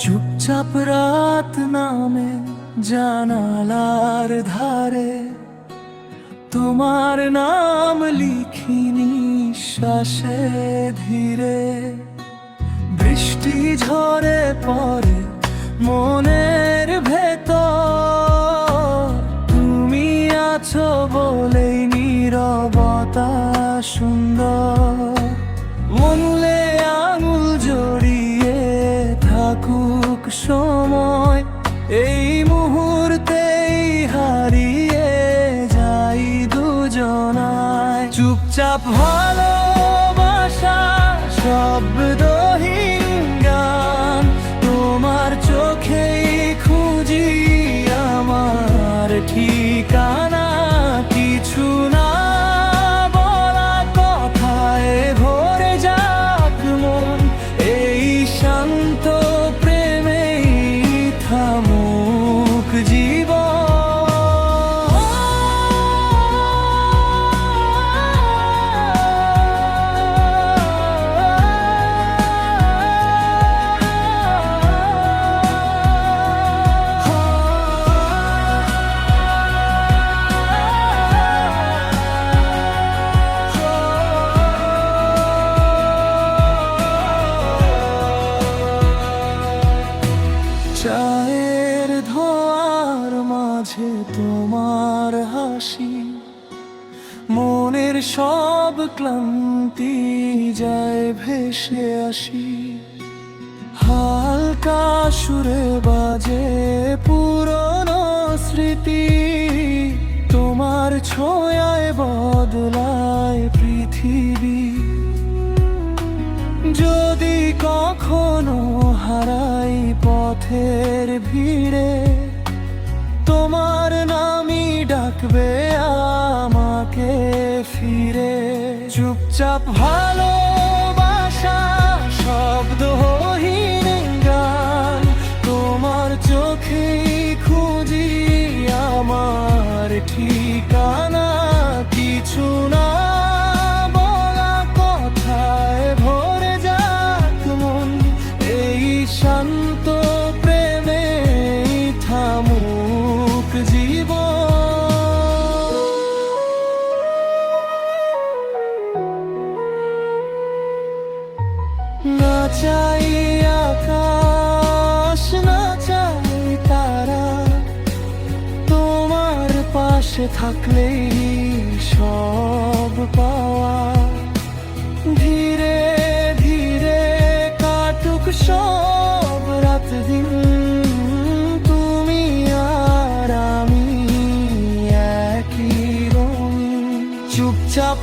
চুপচাপ রাত নামে জানালার ধারে তোমার নাম লিখি নিঃশ্বাসে ধীরে। বৃষ্টি ঝরে পড়ে মনের ভেতর, তুমি আছো বলেই নীরবতা সুন্দর। মনলে আঙুল জড়িয়ে থাকুক সময়, এই মুহূর্তেই হারিয়ে যাই দুজনায়। চুপচাপ ভালোবাসা শব্দহীন গান, তোমার চোখেই খুঁজি আমার ঠিকানা। কিছু না বলা কথায় ভরে যাক মন, এই শান্ত প্রেমেই থামুক জীবন। চায়ের ধোঁয়ার মাঝে তোমার হাসি, মনের সব ক্লান্তি যায় ভেসে আসি। হালকা সুরে বাজে পুরনো স্মৃতি, তোমার ছোঁয়ায় বদলায় পৃথিবী। যদি কখনো হারাই পথের ভিড়ে, তোমার নামই ডাকবে আমাকে ফিরে। চুপচাপ ভালোবাসা শব্দহীন গান, তোমার চোখেই খুঁজি আমার ঠিকানা। কিছু না বলা কথায় ভরে যাক মন, এই শান্ত প্রেমে থামুক জীবন। না চাই আকাশ, না চাই তারা, তোমার পাশে থাকলেই সব পাওয়া। ধীরে ধীরে কাটুক সব রাত দিন, তুমি আর আমি একই রঙিন। চুপচাপ